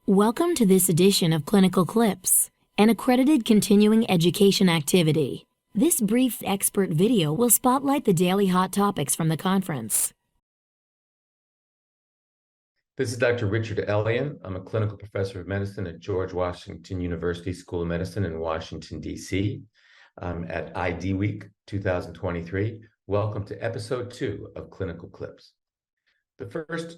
Welcome to this edition of Clinical Clips, an accredited continuing education activity. This brief expert video will spotlight the daily hot topics from the conference. This is Dr. Richard Elion. I'm a clinical professor of medicine at George Washington University School of Medicine in Washington, D.C. I'm at IDWeek 2023. Welcome to episode 2 of Clinical Clips. The first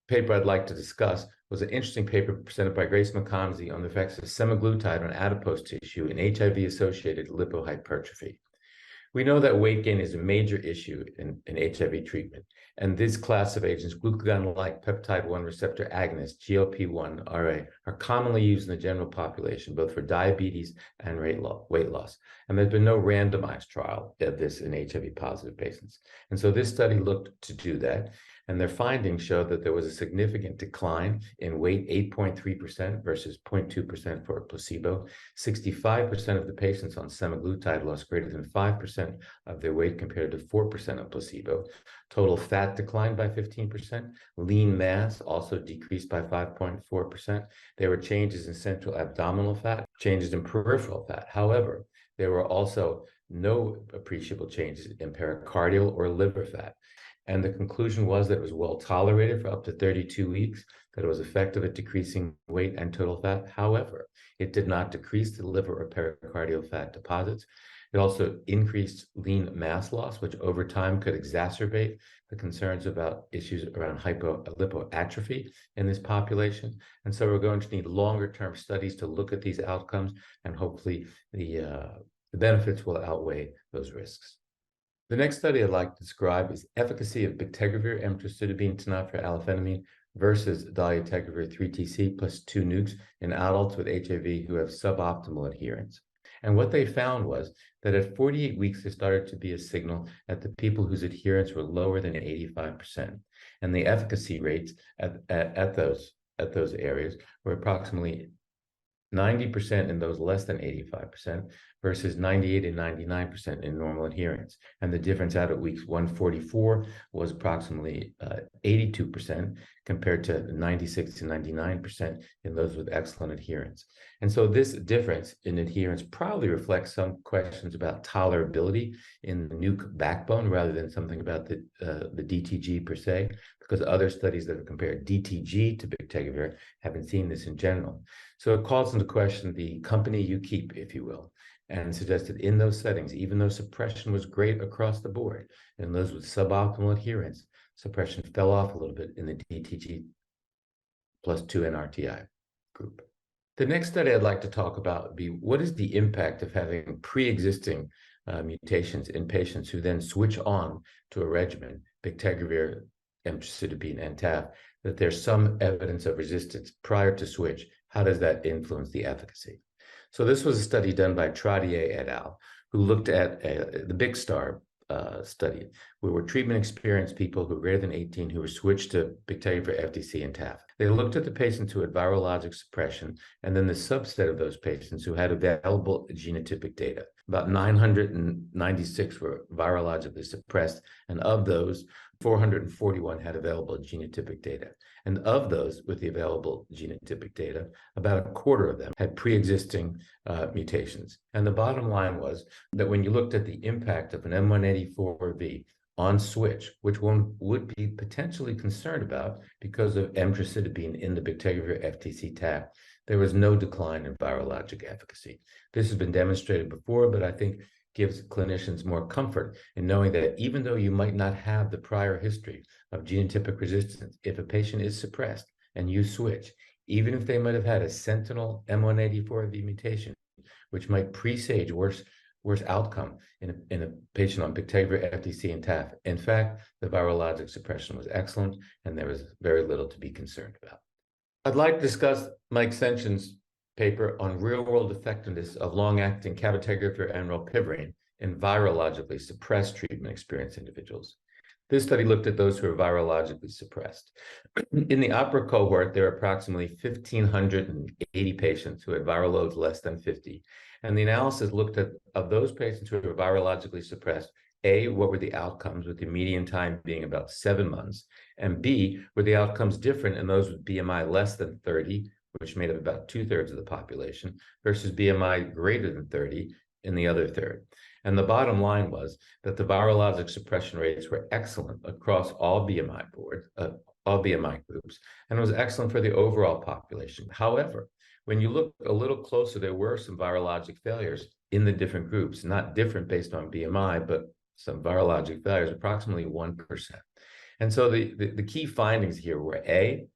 paper I'd like to discuss was an interesting paper presented by Grace McComsey on the effects of semaglutide on adipose tissue in HIV-associated lipohypertrophy. We know that weight gain is a major issue in HIV treatment, and this class of agents, glucagon-like peptide 1 receptor agonists, GLP-1 RA, are commonly used in the general population, both for diabetes and weight loss. And there's been no randomized trial of this in HIV-positive patients. And so this study looked to do that, and their findings showed that there was a significant decline in weight, 8.3% versus 0.2% for a placebo. 65% of the patients on semaglutide lost greater than 5% of their weight compared to 4% of placebo. Total fat declined by 15%. Lean mass also decreased by 5.4%. There were changes in central abdominal fat, changes in peripheral fat. However, there were also no appreciable changes in pericardial or liver fat. And the conclusion was that it was well tolerated for up to 32 weeks, that it was effective at decreasing weight and total fat. However, it did not decrease the liver or pericardial fat deposits. It also increased lean mass loss, which over time could exacerbate the concerns about issues around lipoatrophy in this population. And so we're going to need longer-term studies to look at these outcomes, and hopefully the benefits will outweigh those risks. The next study I'd like to describe is efficacy of bictegravir, emtricitabine, tenofovir, alafenamine versus dolutegravir 3TC plus 2 nukes in adults with HIV who have suboptimal adherence. And what they found was that at 48 weeks, there started to be a signal at the people whose adherence were lower than 85%. And the efficacy rates at those areas were approximately 90% in those less than 85% versus 98 and 99% in normal adherence. And the difference out at weeks 144 was approximately 82% compared to 96 to 99% in those with excellent adherence. And so this difference in adherence probably reflects some questions about tolerability in the nuke backbone rather than something about the DTG per se, because other studies that have compared DTG to bictegravir haven't seen this in general. So it calls into question the company you keep, if you will, and suggested in those settings, even though suppression was great across the board, in those with suboptimal adherence, suppression fell off a little bit in the DTG plus 2 NRTI group. The next study I'd like to talk about would be what is the impact of having pre-existing mutations in patients who then switch on to a regimen, bictegravir, emtricitabine, and TAF, that there's some evidence of resistance prior to switch. How does that influence the efficacy? So this was a study done by Trottier et al., who looked at the Big Star study, where were treatment-experienced people who were greater than 18 who were switched to bictegravir, FDC, and TAF. They looked at the patients who had virologic suppression, and then the subset of those patients who had available genotypic data. About 996 were virologically suppressed, and of those, 441 had available genotypic data. And of those with the available genotypic data, about a quarter of them had pre-existing mutations. And the bottom line was that when you looked at the impact of an M184V on switch, which one would be potentially concerned about because of emtricitabine in the bictegravir FTC TAF, there was no decline in virologic efficacy. This has been demonstrated before, but I think gives clinicians more comfort in knowing that even though you might not have the prior history of genotypic resistance, if a patient is suppressed and you switch, even if they might have had a sentinel M184V mutation, which might presage worse outcome in a patient on bictegravir, FDC, and TAF. In fact, the virologic suppression was excellent, and there was very little to be concerned about. I'd like to discuss Mike Senshin's paper on real-world effectiveness of long-acting cabotegravir and rilpivirine in virologically suppressed treatment-experienced individuals. This study looked at those who are virologically suppressed. In the OPERA cohort, there are approximately 1,580 patients who had viral loads less than 50. And the analysis looked at, of those patients who were virologically suppressed, A, what were the outcomes, with the median time being about 7 months, and B, were the outcomes different in those with BMI less than 30 which made up about 2/3 of the population, versus BMI greater than 30 in the other third. And the bottom line was that the virologic suppression rates were excellent across all BMI groups, and it was excellent for the overall population. However, when you look a little closer, there were some virologic failures in the different groups, not different based on BMI, but some virologic failures, approximately 1%. And so the key findings here were A,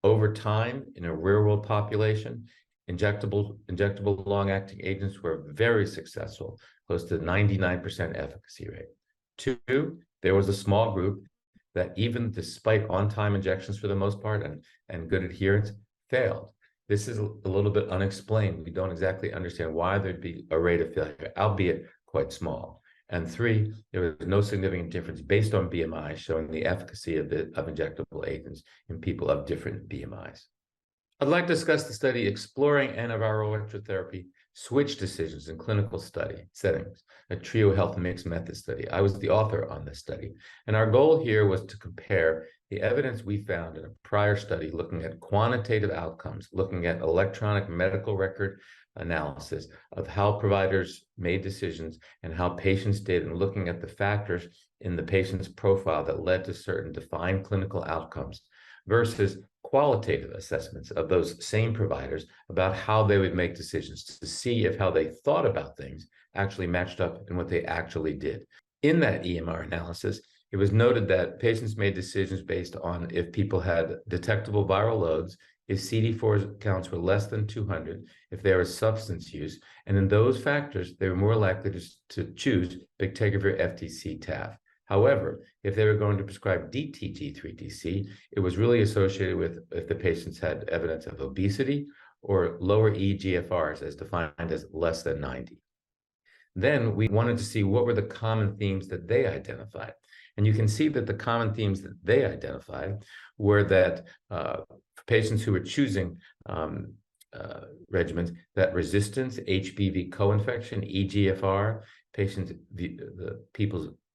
over time in a real-world population, injectable long-acting agents were very successful, close to 99% efficacy rate. Two, there was a small group that even despite on-time injections for the most part and good adherence, failed. This is a little bit unexplained. We don't exactly understand why there'd be a rate of failure, albeit quite small. And three, there was no significant difference based on BMI showing the efficacy of injectable agents in people of different BMIs. I'd like to discuss the study exploring antiviral electrotherapy switch decisions in clinical study settings, a trio health mixed method study. I was the author on this study, and our goal here was to compare the evidence we found in a prior study looking at quantitative outcomes, looking at electronic medical record analysis of how providers made decisions and how patients did, and looking at the factors in the patient's profile that led to certain defined clinical outcomes versus qualitative assessments of those same providers about how they would make decisions to see if how they thought about things actually matched up in what they actually did. In that EMR analysis, it was noted that patients made decisions based on if people had detectable viral loads, if CD4 counts were less than 200, if there was substance use, and in those factors, they were more likely to choose bictegravir FTC TAF. However, if they were going to prescribe DTG3TC, it was really associated with if the patients had evidence of obesity or lower eGFRs as defined as less than 90. Then we wanted to see what were the common themes that they identified. And you can see that the common themes that they identified were that for patients who were choosing regimens, that resistance, HBV co-infection, eGFR,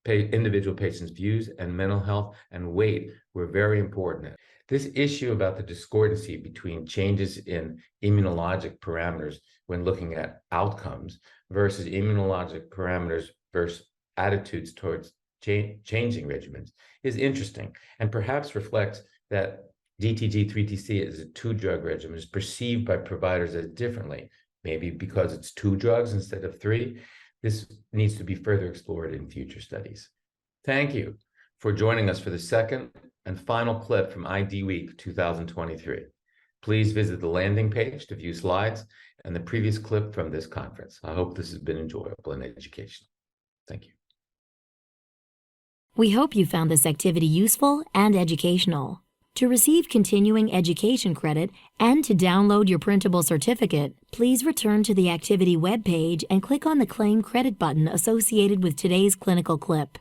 individual patients' views and mental health and weight were very important. This issue about the discordancy between changes in immunologic parameters when looking at outcomes versus immunologic parameters versus attitudes towards changing regimens is interesting and perhaps reflects that DTG3TC as a two-drug regimen is perceived by providers as differently, maybe because it's 2 drugs instead of 3. This needs to be further explored in future studies. Thank you for joining us for the second and final clip from IDWeek 2023. Please visit the landing page to view slides and the previous clip from this conference. I hope this has been enjoyable and educational. Thank you. We hope you found this activity useful and educational. To receive continuing education credit and to download your printable certificate, please return to the activity webpage and click on the Claim Credit button associated with today's clinical clip.